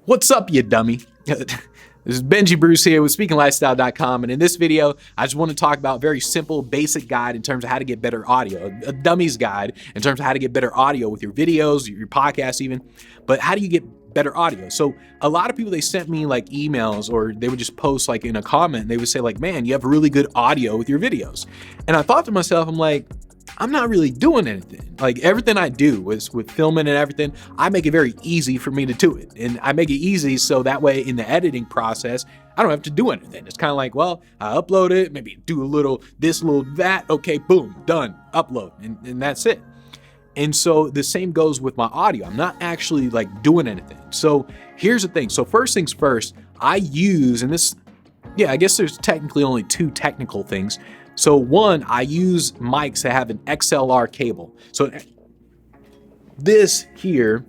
What's up, you dummy? This is Benji Bruce here with SpeakingLifestyle.com, and in this video, I just want to talk about a very simple, basic guide in terms of how to get better audio, a dummies guide in terms of how to get better audio with your videos, your podcasts even, but how do you get better audio? So a lot of people, they sent me like emails, or they would just post like in a comment, and they would say like, man, you have really good audio with your videos. And I thought to myself, I'm like, I'm not really doing anything. Like everything I do is with filming and everything, I make it very easy for me to do it. And I make it easy so that way in the editing process, I don't have to do anything. It's kind of like, well, I upload it, maybe do a little this, little that. Okay, boom, done, upload. And that's it. And so the same goes with my audio. I'm not actually like doing anything. So here's the thing. So first things first, I use, and this, yeah, I guess there's technically only two technical things. So one, I use mics that have an XLR cable. So this here,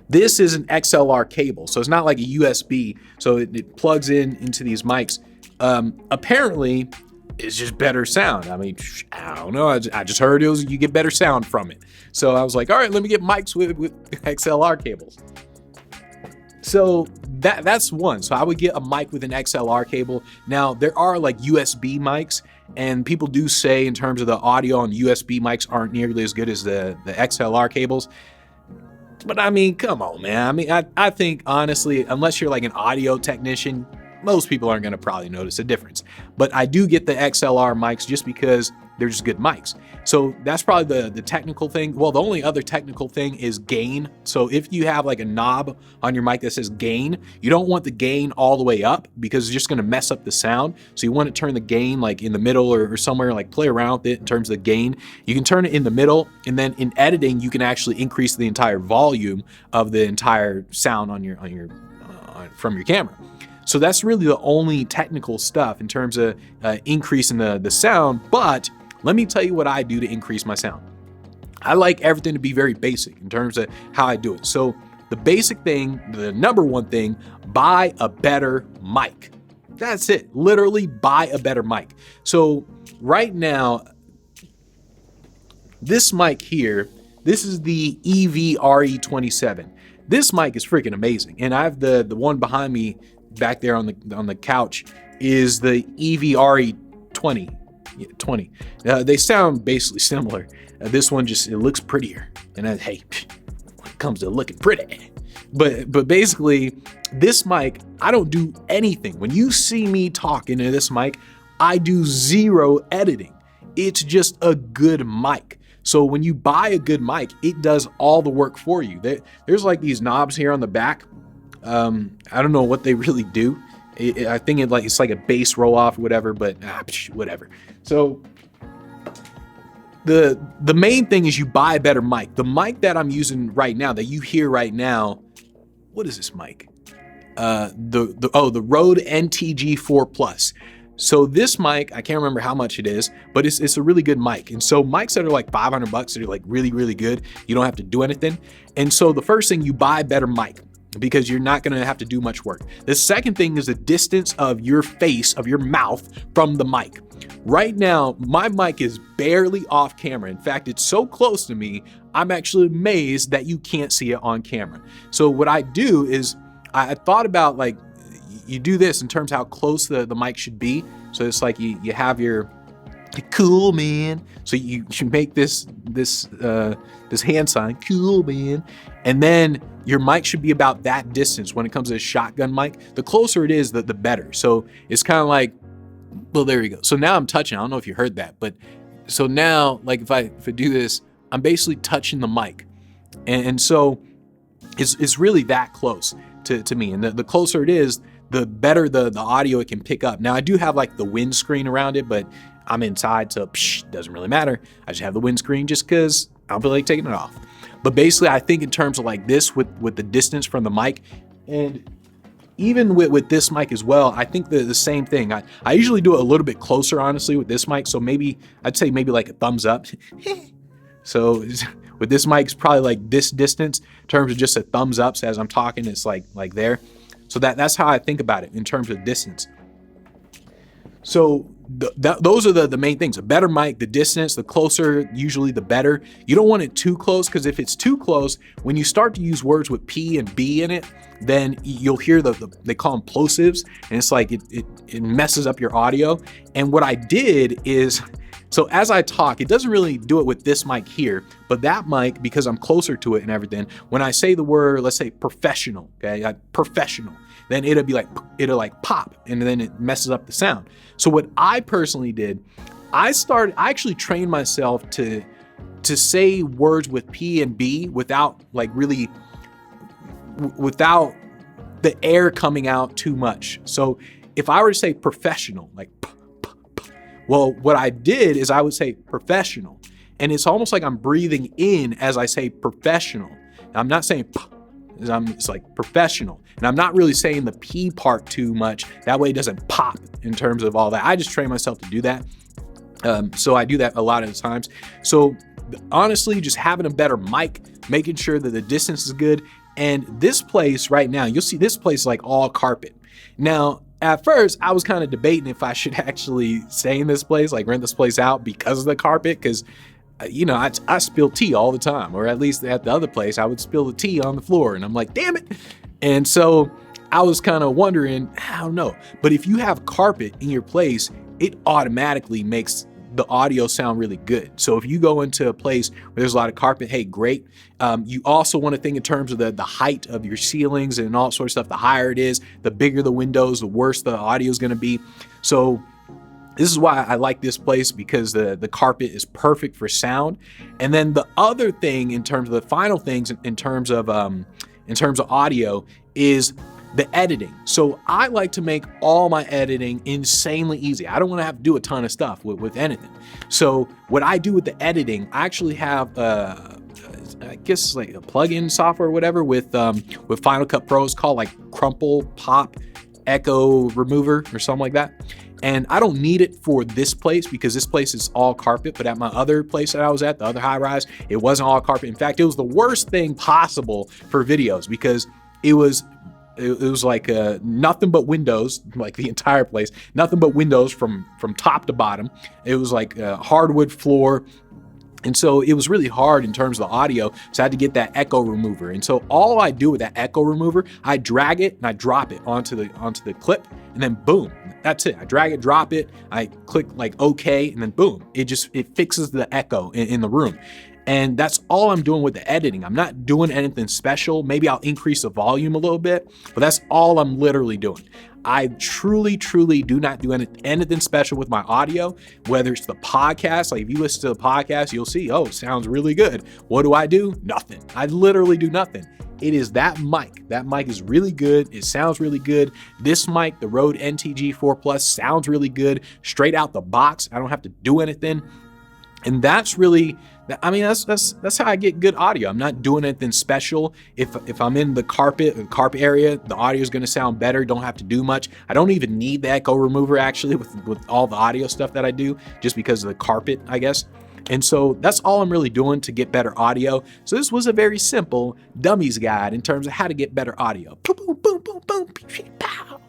this is an XLR cable. So it's not like a USB. So it plugs into these mics. Apparently, it's just better sound. I mean, I don't know. I just heard you get better sound from it. So I was like, all right, let me get mics with XLR cables. So that's one. So I would get a mic with an XLR cable. Now there are like USB mics, and people do say in terms of the audio on USB mics aren't nearly as good as the XLR cables. But I mean, come on, man. I mean, I think honestly, unless you're like an audio technician, most people aren't going to probably notice a difference. But I do get the XLR mics just because they're just good mics. So that's probably the technical thing. Well, the only other technical thing is gain. So if you have like a knob on your mic that says gain, you don't want the gain all the way up because it's just going to mess up the sound. So you want to turn the gain like in the middle or somewhere, like play around with it in terms of the gain. You can turn it in the middle, and then in editing, you can actually increase the entire volume of the entire sound on from your camera. So that's really the only technical stuff in terms of increasing the sound. But let me tell you what I do to increase my sound. I like everything to be very basic in terms of how I do it. So the basic thing, the number one thing, buy a better mic. That's it. Literally buy a better mic. So right now, this mic here, this is the EV-RE27. This mic is freaking amazing. And I have the one behind me back there on the couch is the EV-RE20. They sound basically similar. This one just, it looks prettier. And hey, when it comes to looking pretty. But basically, this mic, I don't do anything. When you see me talking to this mic, I do zero editing. It's just a good mic. So when you buy a good mic, it does all the work for you. There's like these knobs here on the back. I don't know what they really do. I think it's like a bass roll off or whatever, but whatever. So the main thing is you buy a better mic. The mic that I'm using right now, that you hear right now, what is this mic? The Rode NTG4 Plus. So this mic, I can't remember how much it is, but it's a really good mic. And so mics that are like $500 that are like really, really good, you don't have to do anything. And so the first thing, you buy a better mic, because you're not going to have to do much work. The second thing is the distance of your face, of your mouth from the mic. Right now, my mic is barely off camera. In fact, it's so close to me, I'm actually amazed that you can't see it on camera. So what I do is I thought about like, you do this in terms of how close the mic should be. So it's like you have your cool man. So you should make this hand sign, cool man. And then your mic should be about that distance when it comes to a shotgun mic. The closer it is, the better. So it's kind of like, well, there you go. So now I'm touching. I don't know if you heard that, but so now, like if I do this, I'm basically touching the mic. And so it's really that close to me. And the closer it is, the better the audio it can pick up. Now I do have like the windscreen around it, but I'm inside, so doesn't really matter. I just have the windscreen just because I don't feel like taking it off. But basically, I think in terms of like this with the distance from the mic, and even with this mic as well, I think the same thing. I usually do it a little bit closer, honestly, with this mic. So maybe I'd say maybe like a thumbs up. So with this mic, it's probably like this distance in terms of just a thumbs up. So as I'm talking, it's like there. So that's how I think about it in terms of distance. So those are the main things. A better mic, the distance, the closer, usually the better. You don't want it too close, because if it's too close, when you start to use words with P and B in it, then you'll hear they call them plosives, and it's like it messes up your audio. And what I did is, so as I talk, it doesn't really do it with this mic here, but that mic, because I'm closer to it and everything, when I say the word, let's say professional, okay, professional, then it'll like pop, and then it messes up the sound. So what I personally did, I actually trained myself to say words with P and B without without the air coming out too much. So if I were to say professional, like well, what I did is I would say professional, and it's almost like I'm breathing in as I say professional. I'm not saying it's like professional, and I'm not really saying the P part too much. That way it doesn't pop in terms of all that. I just train myself to do that. So I do that a lot of the times. So honestly, just having a better mic, making sure that the distance is good. And this place right now, you'll see this place like all carpet. Now, at first, I was kind of debating if I should actually stay in this place, like rent this place out because of the carpet, because you know, I spill tea all the time, or at least at the other place, I would spill the tea on the floor, and I'm like, damn it. And so I was kind of wondering, I don't know. But if you have carpet in your place, it automatically makes the audio sound really good. So if you go into a place where there's a lot of carpet, hey, great. You also want to think in terms of the height of your ceilings and all sorts of stuff. The higher it is, the bigger the windows, the worse the audio is going to be. So this is why I like this place, because the carpet is perfect for sound. And then the other thing, in terms of the final things, in terms of audio, is the editing. So I like to make all my editing insanely easy. I don't want to have to do a ton of stuff with anything. So what I do with the editing, I actually have I guess like a plugin software or whatever with Final Cut Pro. It's called like Crumple Pop Echo Remover or something like that. And I don't need it for this place, because this place is all carpet. But at my other place that I was at, the other high rise, it wasn't all carpet. In fact, it was the worst thing possible for videos, because it was like nothing but windows, like the entire place, nothing but windows from top to bottom. It was like a hardwood floor. And so it was really hard in terms of the audio. So I had to get that echo remover. And so all I do with that echo remover, I drag it and I drop it onto the clip, and then boom, that's it. I drag it, drop it, I click like okay, and then boom, it fixes the echo in the room. And that's all I'm doing with the editing. I'm not doing anything special. Maybe I'll increase the volume a little bit, but that's all I'm literally doing. I truly do not do anything special with my audio, whether it's the podcast. Like if you listen to the podcast, you'll see, oh, sounds really good. What do? Nothing. I literally do nothing. It is that mic. That mic is really good. It sounds really good. This mic, the Rode NTG 4 Plus, sounds really good. Straight out the box. I don't have to do anything. And that's really, I mean, that's how I get good audio. I'm not doing anything special. If I'm in the carpet area, the audio is going to sound better. Don't have to do much. I don't even need the echo remover, actually, with all the audio stuff that I do, just because of the carpet, I guess. And so that's all I'm really doing to get better audio. So this was a very simple dummies guide in terms of how to get better audio. Boom, boom, boom, boom, boom, pow.